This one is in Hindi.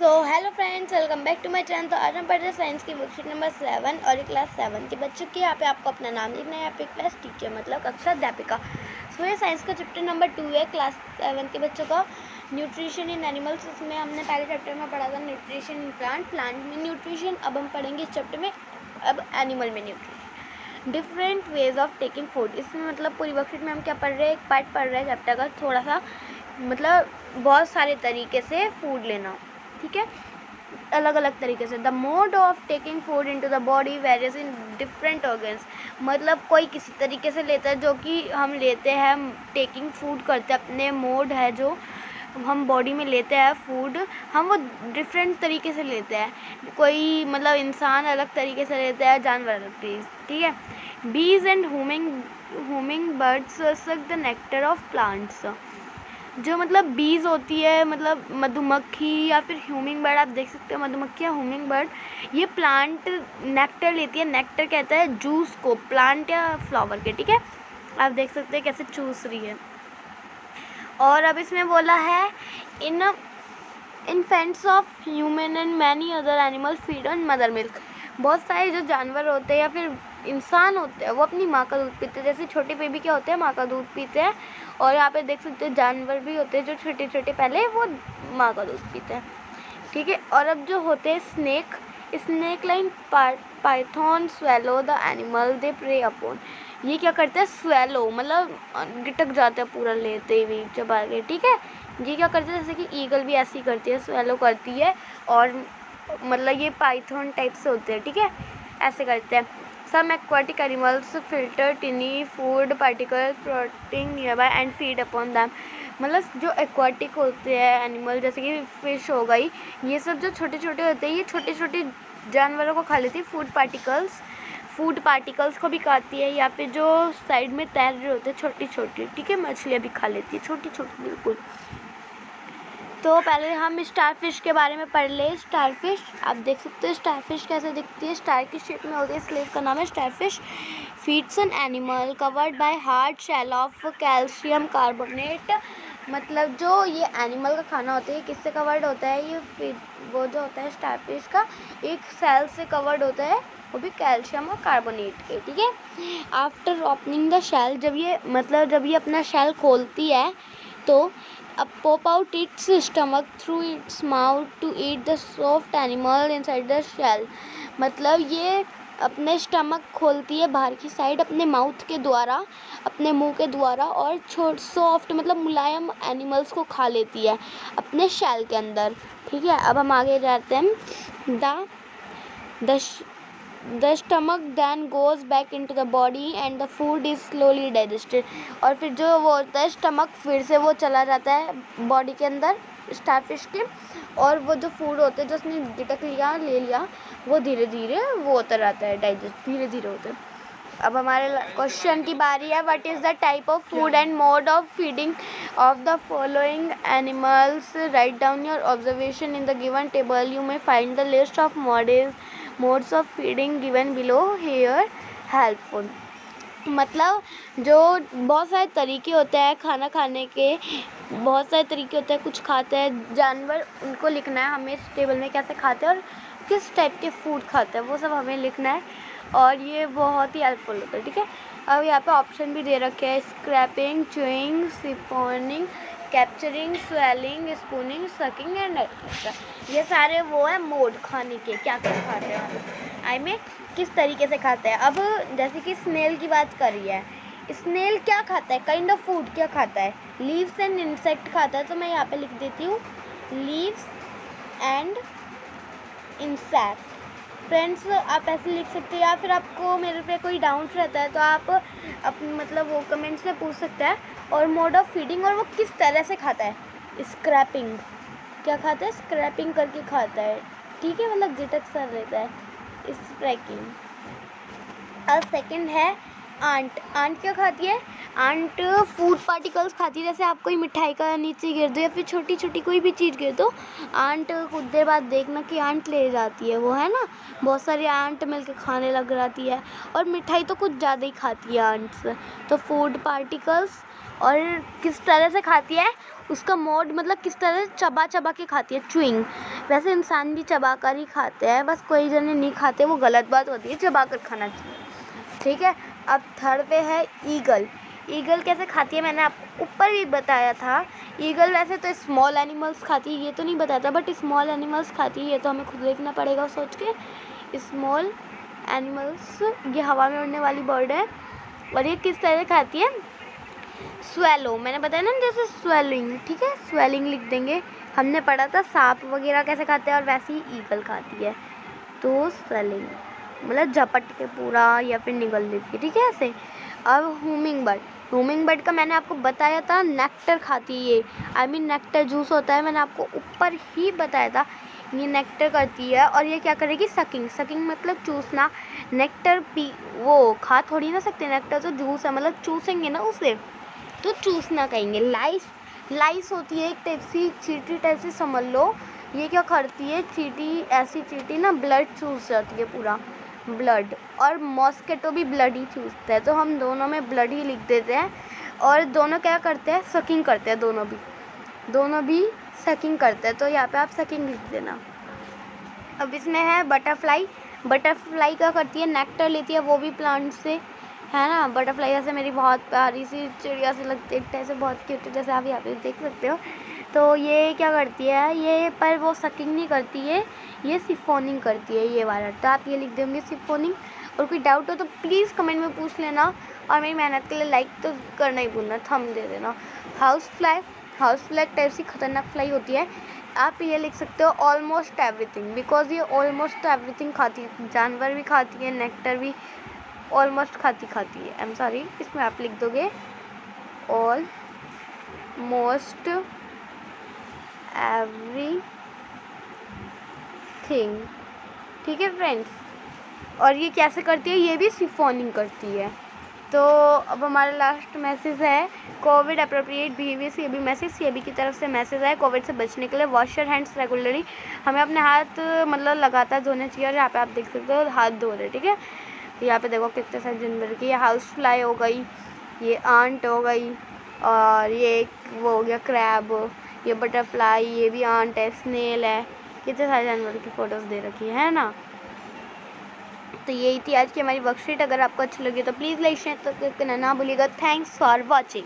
Hello friends, welcome back to my channel. तो आज हम पढ़ रहे हैं साइंस की बुकशीट नंबर 7 और क्लास 7 के बच्चों की। यहाँ पे आपको अपना नाम लिखना है, यहाँ पे क्लास टीचर मतलब कक्षा अध्यापिका। ये साइंस का चैप्टर नंबर 2 है क्लास 7 के बच्चों का, न्यूट्रिशन इन एनिमल्स। इसमें हमने पहले चैप्टर में पढ़ा था न्यूट्रिशन इन प्लांट में न्यूट्रिशन। अब हम पढ़ेंगे इस चैप्टर में अब एनिमल में nutrition. Different ways of taking food. इसमें मतलब पूरी बुकशीट में हम क्या पढ़ रहे हैं, एक पार्ट पढ़ रहे हैं चैप्टर का, थोड़ा सा मतलब बहुत सारे तरीके से फूड लेना, ठीक है, अलग अलग तरीके से। The mode of taking food into the body various in different organs. मतलब कोई किसी तरीके से लेता है, जो कि हम लेते हैं, टेकिंग फूड करते हैं, अपने मोड है जो हम बॉडी में लेते हैं फूड, हम वो डिफरेंट तरीके से लेते हैं। कोई मतलब इंसान अलग तरीके से लेता है, जानवर अलग तरीके, ठीक है। बीज and हुमिंग birds suck the nectar of plants. जो मतलब बीज होती है, मतलब मधुमक्खी या फिर ह्यूमिंग बर्ड, आप देख सकते हो मधुमक्खी या ह्यूमिंग बर्ड, ये प्लांट नेक्टर लेती है। नेक्टर कहता है जूस को प्लांट या फ्लावर के, ठीक है। आप देख सकते हैं कैसे चूस रही है। और अब इसमें बोला है in infants of human and many other animal feed on mother milk. बहुत सारे जो जानवर होते हैं या फिर इंसान होते हैं वो अपनी माँ का दूध पीते हैं। जैसे छोटे बेबी क्या होते हैं, माँ का दूध पीते हैं। और यहाँ पे देख सकते हैं जानवर भी होते हैं जो छोटे छोटे पहले वो माँ का दूध पीते हैं, ठीक है। और अब जो होते हैं snake line python swallow the animal they prey upon. ये क्या करते हैं, स्वेलो मतलब गिटक जाते हैं पूरा लेते हुए चबा के, ठीक है। ये क्या करते हैं, जैसे कि ईगल भी ऐसे ही करती है, स्वेलो करती है। और मतलब ये पाइथन टाइप से होते हैं, ठीक है, ऐसे करते हैं। Some aquatic animals filter tiny food particle floating nearby and feed upon them. मतलब जो एक्वाटिक होते हैं एनिमल, जैसे कि फिश हो गई, ये सब जो छोटे छोटे होते हैं, ये छोटे छोटे जानवरों को खा लेती है। फूड पार्टिकल्स को भी खाती है, या फिर जो साइड में तैर रहे होते हैं छोटी छोटी, ठीक है, मछलियाँ भी खा लेती है, छोटी छोटी बिल्कुल। तो पहले हम स्टारफिश के बारे में पढ़ ले। स्टारफिश आप देख सकते हो स्टारफिश कैसे दिखती है, स्टार की शेप में होती है, इसलिए इसका नाम है starfish. Feeds an animal covered by hard shell of calcium carbonate. मतलब जो ये एनिमल का खाना होता है, किससे कवर्ड होता है, ये वो जो होता है स्टारफिश का एक सेल से कवर्ड होता है, वो भी कैल्शियम और कार्बोनेट के, ठीक है। आफ्टर ओपनिंग द शेल, जब ये अपना शेल खोलती है तो pop out its stomach through its mouth to eat the soft animal inside the shell। मतलब ये अपने स्टमक खोलती है बाहर की साइड अपने माउथ के द्वारा, अपने मुंह के द्वारा, और सॉफ्ट मतलब मुलायम एनिमल्स को खा लेती है अपने शेल के अंदर, ठीक है। अब हम आगे जाते हैं। The stomach then goes back into the body and the food is slowly digested। और फिर जो वो होता है स्टमक, फिर से वो चला जाता है बॉडी के अंदर स्टारफिश के, और वो जो फूड होता है जो उसने गिटक ले लिया, वो धीरे धीरे वो होता रहता है, डाइजेस्ट धीरे धीरे होता है। अब हमारे क्वेश्चन की बारी है। What is the type of food and mode of feeding of the following animals. Write down your observation in the given table. You may find the list of modes of feeding given below here helpful. मतलब जो बहुत सारे तरीके होते हैं खाना खाने के, बहुत सारे तरीके होते हैं, कुछ खाते हैं जानवर, उनको लिखना है हमें इस टेबल में, कैसे खाते हैं और किस टाइप के फूड खाते हैं, वो सब हमें लिखना है। और ये बहुत ही हेल्पफुल होता है, ठीक है। अब यहाँ पे ऑप्शन भी दे रखे हैं, scraping, chewing, siphoning, capturing, swallowing, spooning, sucking and etcetera. ये सारे वो है मोड खाने के, क्या क्या खाते हैं, आई मीन किस तरीके से खाते हैं। अब जैसे कि स्नेल की बात करी है, स्नेल क्या खाता है, काइंड ऑफ फूड क्या खाता है, लीव्स एंड इंसेक्ट खाता है। तो मैं यहाँ पे लिख देती हूँ लीव्स एंड इंसेक्ट। फ्रेंड्स आप ऐसे लिख सकते हैं, या फिर आपको मेरे पे कोई डाउट रहता है तो आप मतलब वो कमेंट्स में पूछ सकते हैं। और मोड ऑफ फीडिंग, और वो किस तरह से खाता है, स्क्रैपिंग क्या खाता है, स्क्रैपिंग करके खाता है, ठीक है, मतलब गिटक सा रहता है, स्क्रैपिंग। और सेकंड है आंट। आंट क्या खाती है, आंट फूड पार्टिकल्स खाती है। जैसे आप कोई मिठाई का नीचे गिर दो या फिर छोटी छोटी कोई भी चीज़ गिर दो, आंट कुछ देर बाद देखना कि आंट ले जाती है, वो है ना, बहुत सारी आंट मिलकर खाने लग जाती है। और मिठाई तो कुछ ज़्यादा ही खाती है आंट्स। तो फूड पार्टिकल्स और किस तरह से खाती है, उसका मोड मतलब किस तरह से चबा चबा के खाती है, च्युइंग। वैसे इंसान भी चबा कर ही खाते हैं, बस कोई जने नहीं खाते, वो गलत बात होती है, चबा कर खाना चाहिए, ठीक है। अब थर्ड पे है ईगल। ईगल कैसे खाती है मैंने आपको ऊपर भी बताया था। ईगल वैसे तो स्मॉल एनिमल्स खाती है, ये तो नहीं बताया था, बट स्मॉल एनिमल्स खाती है, ये तो हमें खुद देखना पड़ेगा सोच के। स्मॉल एनिमल्स, ये हवा में उड़ने वाली बर्ड है। और ये किस तरह खाती है, स्वेलो, मैंने बताया ना जैसे स्वेलिंग, ठीक है, स्वेलिंग लिख देंगे। हमने पढ़ा था सांप वगैरह कैसे खाते हैं, और वैसे ही ईगल खाती है, तो स्वेलिंग मतलब झपट के पूरा या फिर निगल लेती है, ठीक है ऐसे। अब हुमिंग बर्ड, हुमिंग बर्ड का मैंने आपको बताया था नेक्टर खाती है ये, आई मीन नेक्टर जूस होता है, मैंने आपको ऊपर ही बताया था, ये नेक्टर करती है। और ये क्या करेगी, सकिंग, सकिंग मतलब चूसना, नेक्टर पी वो खा थोड़ी ना सकते, नेक्टर तो जूस है, मतलब चूसेंगे ना उसे, तो चूसना कहेंगे। लाइस, लाइस होती है एक टाइप सी चींटी टाइप से समझ लो। ये क्या करती है चींटी, ऐसी चींटी ना ब्लड चूस जाती है पूरा, ब्लड। और मॉस्किटो भी ब्लड ही चूसता है, तो हम दोनों में ब्लड ही लिख देते हैं। और दोनों क्या करते हैं, सकिंग करते हैं, दोनों भी सकिंग करते हैं, तो यहाँ पे आप सकिंग लिख देना। अब इसमें है बटरफ्लाई, बटरफ्लाई क्या करती है, नेक्टर लेती है, वो भी प्लांट से, है ना। बटरफ्लाई ऐसे मेरी बहुत प्यारी सी चिड़िया से लगती है, जैसे बहुत क्यूट, जैसे आप यहाँ पे देख सकते हो। तो ये क्या करती है, ये पर वो सकिंग नहीं करती है, ये सिफोनिंग करती है, ये वाला, तो आप ये लिख देंगे सिफोनिंग। और कोई डाउट हो तो प्लीज़ कमेंट में पूछ लेना, और मेरी मेहनत के लिए लाइक तो करना ही भूलना, थंब दे देना। House fly, house fly type सी खतरनाक फ्लाई होती है, आप ये लिख सकते हो ऑलमोस्ट एवरीथिंग, बिकॉज ये ऑलमोस्ट एवरीथिंग खाती है, जानवर भी खाती है, नेक्टर भी ऑलमोस्ट खाती है, आई एम सॉरी, इसमें आप लिख दोगे ऑलमोस्ट एवरीथिंग, ठीक है फ्रेंड्स। और ये कैसे करती है, ये भी सिफोनिंग करती है। तो अब हमारा लास्ट मैसेज है Covid appropriate behaviour, CAB message, CAB की तरफ से मैसेज है कोविड से बचने के लिए वॉश योर हैंड्स रेगुलरली, हमें अपने हाथ मतलब लगातार धोने चाहिए। और यहाँ पे आप देख सकते हो हाथ धो रहे, ठीक है। यहाँ पे देखो कितने सारे जानवर की, ये हाउस फ्लाई हो गई, ये आंट हो गई, और ये वो हो गया क्रैब, ये बटरफ्लाई, ये भी आंट है, स्नेल है, कितने सारे जानवर की फ़ोटोज़ दे रखी है ना। तो यही थी आज की हमारी वर्कशीट, अगर आपको अच्छी लगी तो प्लीज़ लाइक शेयर करना ना भूलिएगा। Thanks for watching.